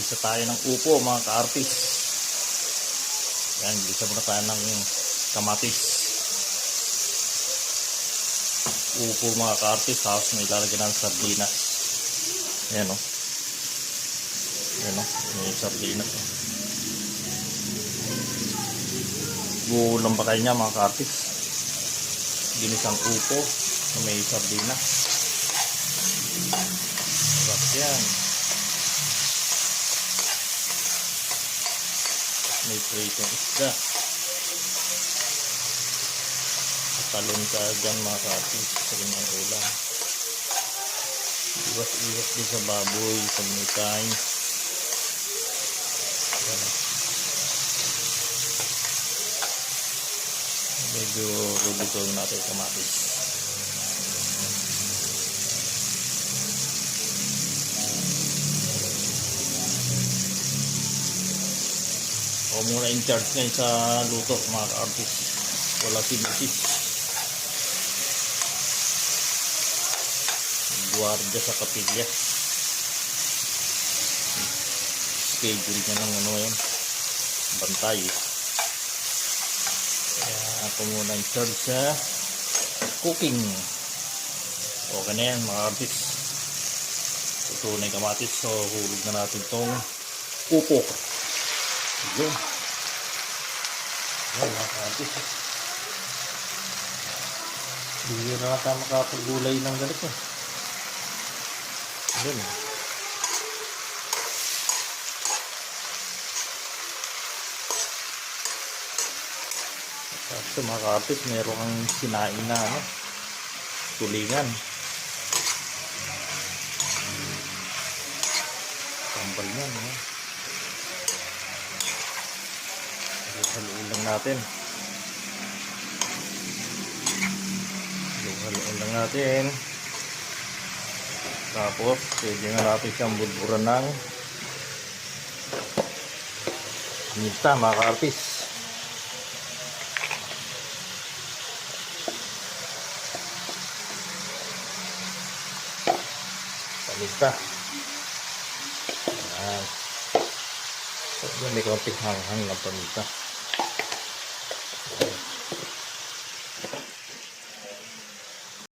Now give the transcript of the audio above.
Gisa tayo ng upo mga ka-artist. Yan, gisa muna tayo ng kamatis. Upo mga ka-artist, tapos may lalagyan ng sardinas. Yan o. Yan o, may sardinas o. Gulang ba kayo niya mga ka-artist? Ginisang upo na may sardinas. Sarap yan. May pritong isda. Talon ka dyan mga ka-artist sa kanyang ulam. Iwas-iwas din sa baboy pag may time. Medyo lulutuin natin kamatis. Ako muna in charge ngayon sa luto mga ka-artist. Wala si Mrs. Guardia sa kapilya. Schedule niya ng ano yan, bantay. Kaya ako muna in charge sa cooking. Okay na yan mga ka-artist. Ito na yung kamatis. So hulog na natin itong upo. Yun. Yan mga ka-artist. Hindi na natin makapagulay ng ganito. Yun. Tapos mga ka-artist, meron kang sinain na ano, tulingan. Tambal yan. Ano? Haluin lang natin. Haluin lang natin. Tapos, pwede na natin siyang budburan ng minta mga ka-artist. Paminta. Ayan. So, may konting hanghang ng paminta.